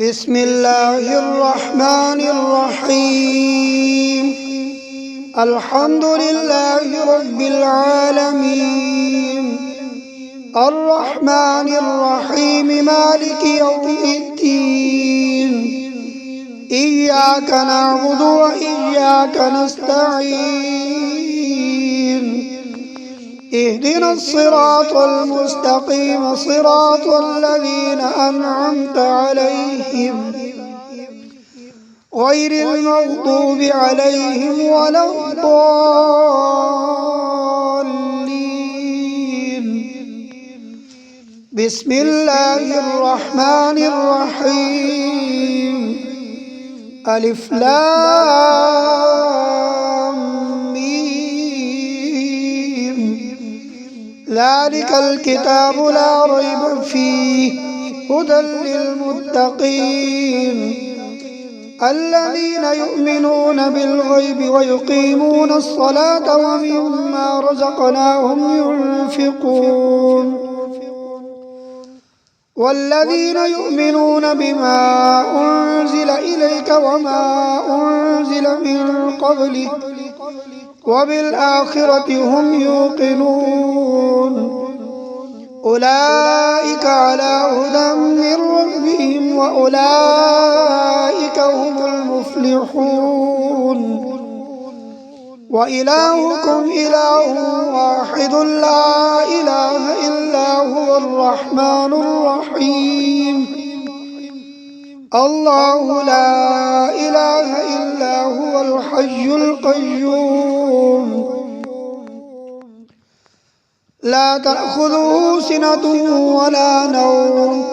بسم الله الرحمن الرحيم. الحمد لله رب العالمين، الرحمن الرحيم، مالك يوم الدين. إياك نعبد وإياك نستعين. اهدنا الصراط المستقيم، صراط الذين أنعمت عليهم غير المغضوب عليهم ولا الضالين. بسم الله الرحمن الرحيم. ألف لام ذلك الكتاب لا ريب فيه هدى للمتقين الذين يؤمنون بالغيب ويقيمون الصلاة ومما رزقناهم ينفقون والذين يؤمنون بما أنزل إليك وما أنزل من قبلك وبالآخرة هم يوقنون. أولئك على هدى من ربهم وأولئك هم المفلحون. وإلهكم إله واحد لا إله إلا هو الرحمن الرحيم. الله لا إله إلا هو الحي القيوم لا تأخذه سنة ولا نوم،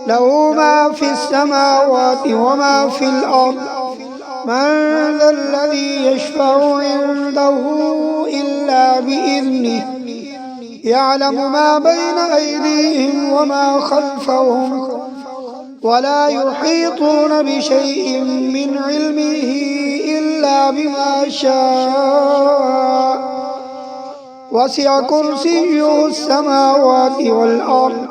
له ما في السماوات وما في الأرض. من ذا الذي يشفع عنده إلا بإذنه، يعلم ما بين أيديهم وما خلفهم ولا يحيطون بشيء من علمه إلا بما شاء. وسع كرسيه السماوات والأرض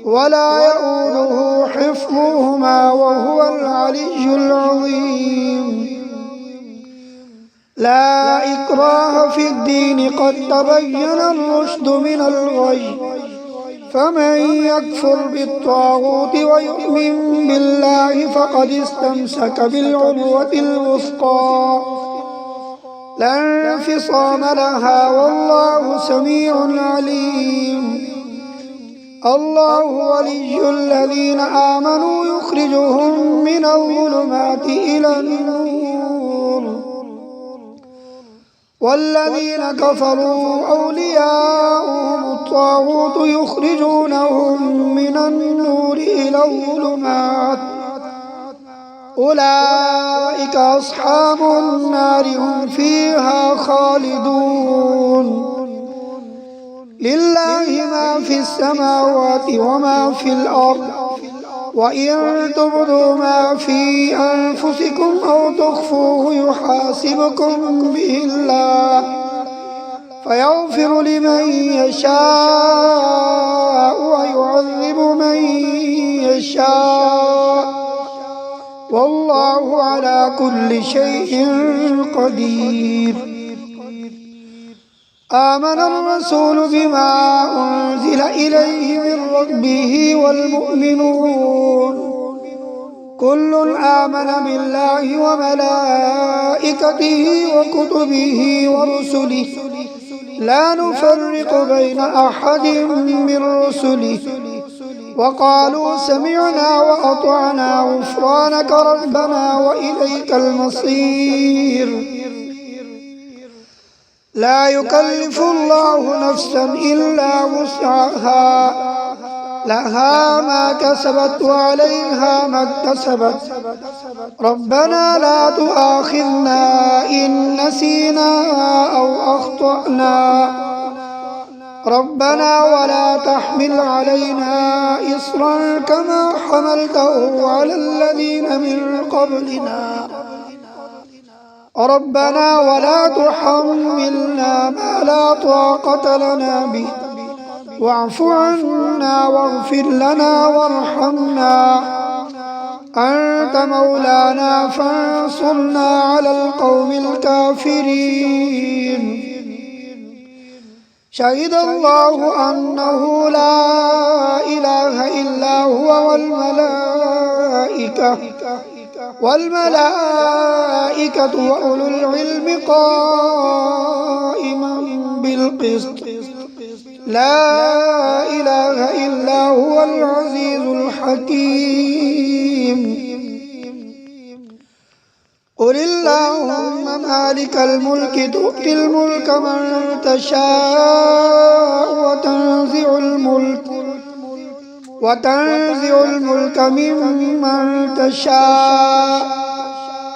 ولا يؤوده حفظهما وهو العلي العظيم. لا إكراه في الدين، قد تبين الرشد من الغي. فمن يكفر بالطاغوت ويؤمن بالله فقد استمسك بالعروة الوثقى لا انفصام لها والله سميع عليم. الله ولي الذين آمنوا يخرجهم من الظلمات إلى النور، والذين كفروا أولياؤهم الطاغوت يخرجونهم من النور إلى الظلمات. أولئك أصحاب النار، هم فيها خالدون. لله ما في السماوات وما في الأرض، وإن تبدوا ما في أنفسكم أو تخفوه يحاسبكم به الله فيغفر لمن يشاء ويعذب من يشاء، والله على كل شيء قدير. آمن الرسول بما أنزل إليه من ربه والمؤمنون كل آمن بالله وملائكته وكتبه ورسله لا نفرق بين أحد من رسله وقالوا سمعنا وأطعنا غفرانك ربنا وإليك المصير. لا يكلف الله نفسا إلا وسعها، لها ما كسبت وعليها ما اكتسبت. ربنا لا تؤاخذنا إن نسينا أو أخطأنا، ربنا ولا تحمل علينا إصرا كما حملته على الذين من قبلنا، ربنا ولا تحملنا ما لا طاقة لنا به، واعف عنا واغفر لنا وارحمنا أنت مولانا فانصرنا على القوم الكافرين. شهد الله أنه لا إله إلا هو والملائكة وأولو العلم قائما بالقسط. لا إله إلا هو العزيز الحكيم. قل اللهم مالك الملك تؤتي الملك من تشاء وتنزع الملك ممن تشاء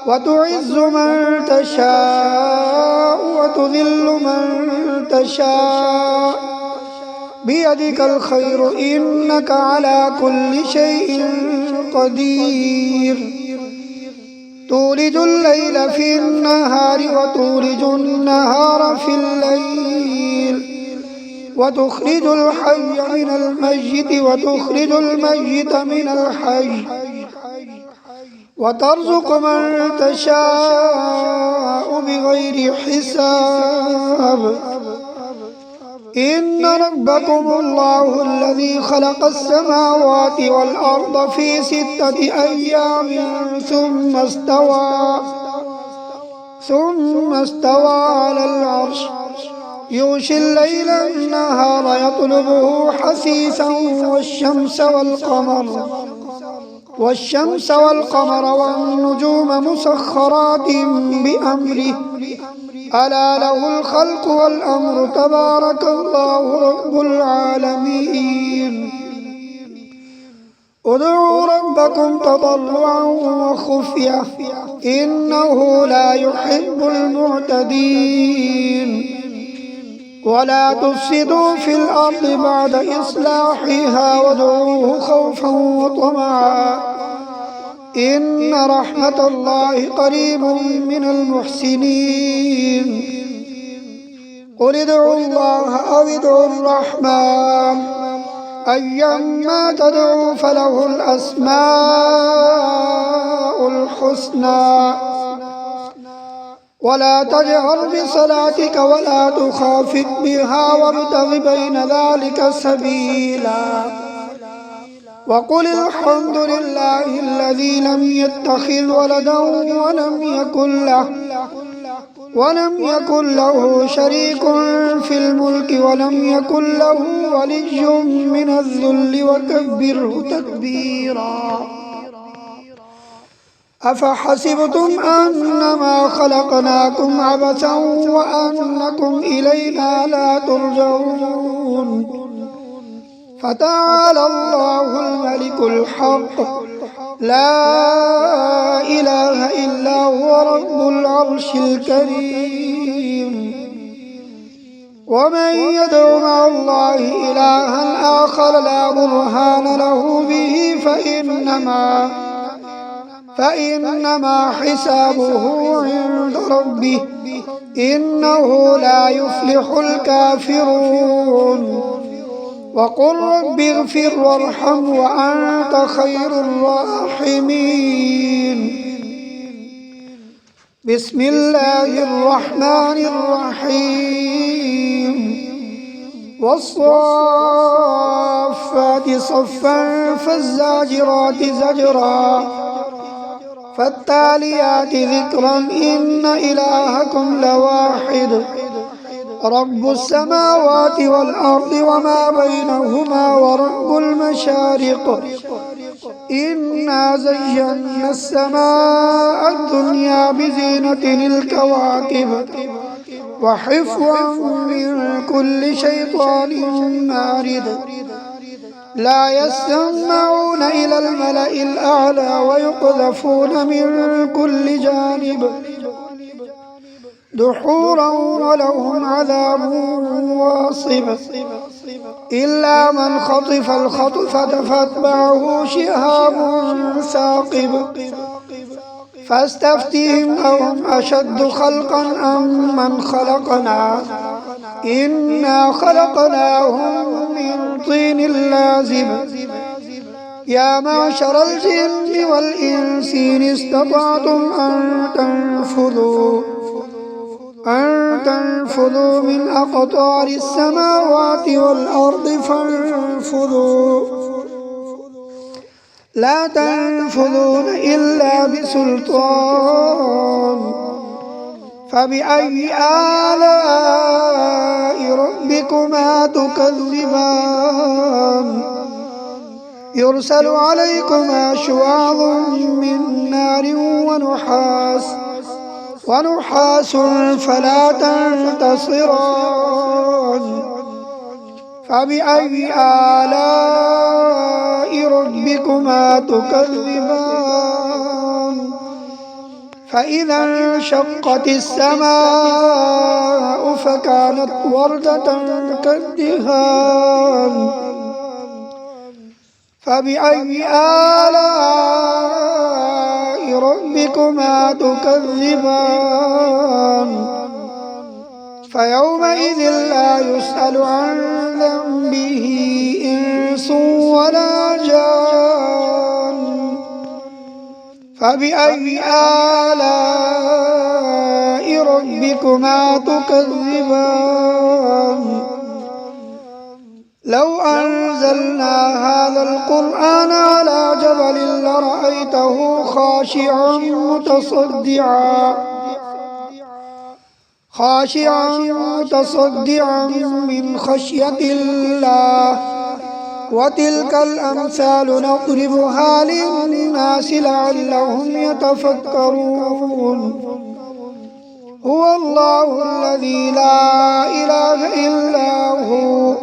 وتعز من تشاء وتذل من تشاء بيدك الخير إنك على كل شيء قدير. تولج الليل في النهار وتولج النهار في الليل وتخرج الحي من الميت وتخرج الميت من الحي وترزق من تشاء بغير حساب. إن ربكم الله الذي خلق السماوات والأرض في 6 أيام ثم استوى على العرش يغشي الليل النهار يطلبه حثيثا والشمس والقمر والنجوم مسخرات بأمره ألا له الخلق والأمر تبارك الله رب العالمين. ادعوا ربكم تضرعا وخفية إنه لا يحب المعتدين. ولا تفسدوا في الأرض بعد إصلاحها وادعوه خوفا وطمعا إن رحمة الله قريب من المحسنين. قل ادعوا الله أو ادعوا الرحمن أيما تدعوا فله الأسماء الحسنى. ولا تجهر بصلاتك ولا تخافت بها وابتغ بين ذلك سبيلا. وقل الحمد لله الذي لم يتخذ ولدا ولم يكن له شريك في الملك ولم يكن له ولي من الذل وكبره تكبيرا. أفحسبتم أنما خلقناكم عبثا وأنكم إلينا لا ترجعون. فتعالى الله الملك الحق لا إله إلا هو رب العرش الكريم. ومن يدع مع الله إلها آخر لا برهان له به فإنما حسابه عند ربه إنه لا يفلح الكافرون. وقل رب اغفر وارحم وأنت خير الراحمين. بسم الله الرحمن الرحيم. والصافات صفا فالزاجرات زجرا فالتاليات ذكرا إن إلهكم لواحد رب السماوات والأرض وما بينهما ورب المشارق. إنا زينا السماء الدنيا بزينة الكواكب وحفظا من كل شيطان مارد. لا يسمعون إلى الملأ الأعلى ويقذفون من كل جانب دحورا ولهم عذاب واصب. إلا من خطف الخطفة فاتبعه شهاب ثاقب. فاستفتهم أهم أشد خلقا أم من خلقنا إنا خلقناهم من طين لازب. يا معشر الجن والإنس إن استطعتم أن تنفذوا من أقطار السماوات والأرض فانفذوا لا تنفذون إلا بسلطان فبأي آلاء ربكما تكذبان يرسل عليكما شواظ من نار ونحاس فلا تنتصران فبأي آلاء ربكما تكذبان فإذا انشقت السماء فكانت وردة كالدهان فبأي آلاء ربكما تكذبان فيومئذ لا يسأل عن ذنبه إنس ولا جان فبأي آلاء ربكما تكذبان لو أنزلنا هذا القرآن على جبل لرأيته خاشعا متصدعا من خشية الله وتلك الأمثال نضربها للناس لعلهم يتفكرون هو الله الذي لا إله إلا هو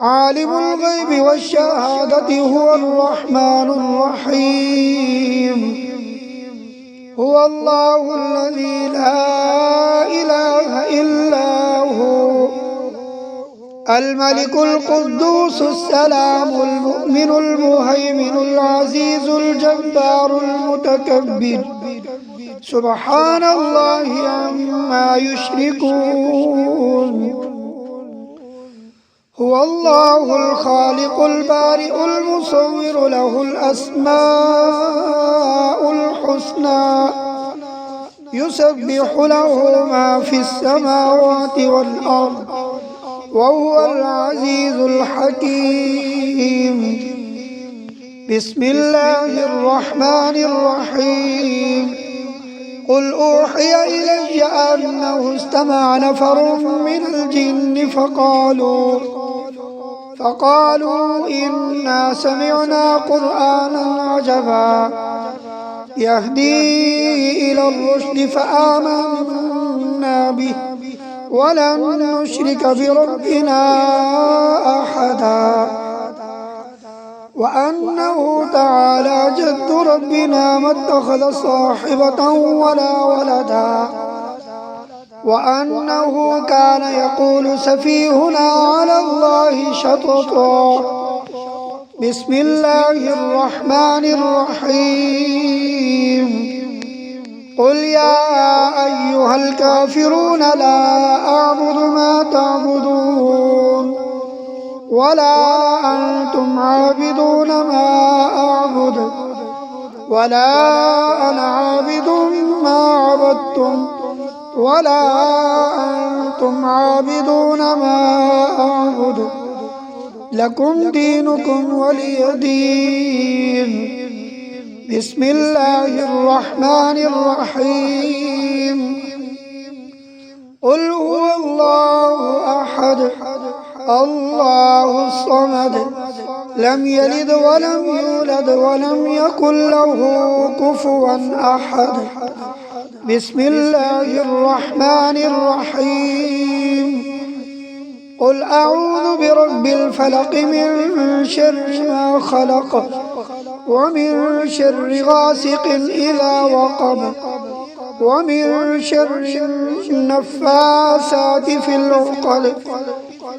عالم الغيب والشهادة هو الرحمن الرحيم هو الله الذي لا إله إلا هو الملك القدوس السلام المؤمن المهيمن العزيز الجبار المتكبر سبحان الله عما يشركون هو الله الخالق البارئ المصور له الأسماء الحسنى يسبح له ما في السماوات والأرض وهو العزيز الحكيم بسم الله الرحمن الرحيم قل أوحي إلي أنه استمع نفر من الجن فقالوا إنا سمعنا قرآنا عجبا يهدي إلى الرشد فآمنا به ولن نشرك بربنا أحدا وأنه تعالى جد ربنا ما اتخذ صاحبة ولا ولدا وأنه كان يقول سفيهنا على الله شططا بسم الله الرحمن الرحيم قل يا أيها الكافرون لا أعبد ما تعبدون ولا أنتم عابدون ما أعبد ولا أنا عابد ما عبدتم ولا أنتم عابدون ما أعبد لكم دينكم ولي دين بسم الله الرحمن الرحيم قل هو الله أحد الله الصمد لم يلد ولم يولد ولم يكن له كفوا أحد بسم الله الرحمن الرحيم قل أعوذ برب الفلق من شر ما خلق ومن شر غاسق إذا وقب ومن شر النفاثات في العقد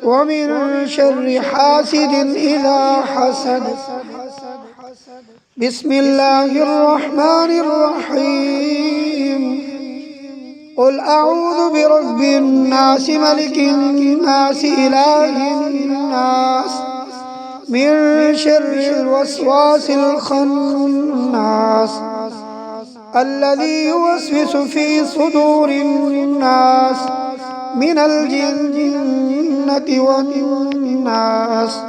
ومن شر حاسد إذا حسد بسم الله الرحمن الرحيم قل أعوذ برب الناس ملك الناس إله الناس من شر الوسواس الخناس الذي يوسوس في صدور الناس من الجنة والناس.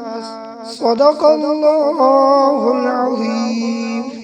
صدق الله العظيم.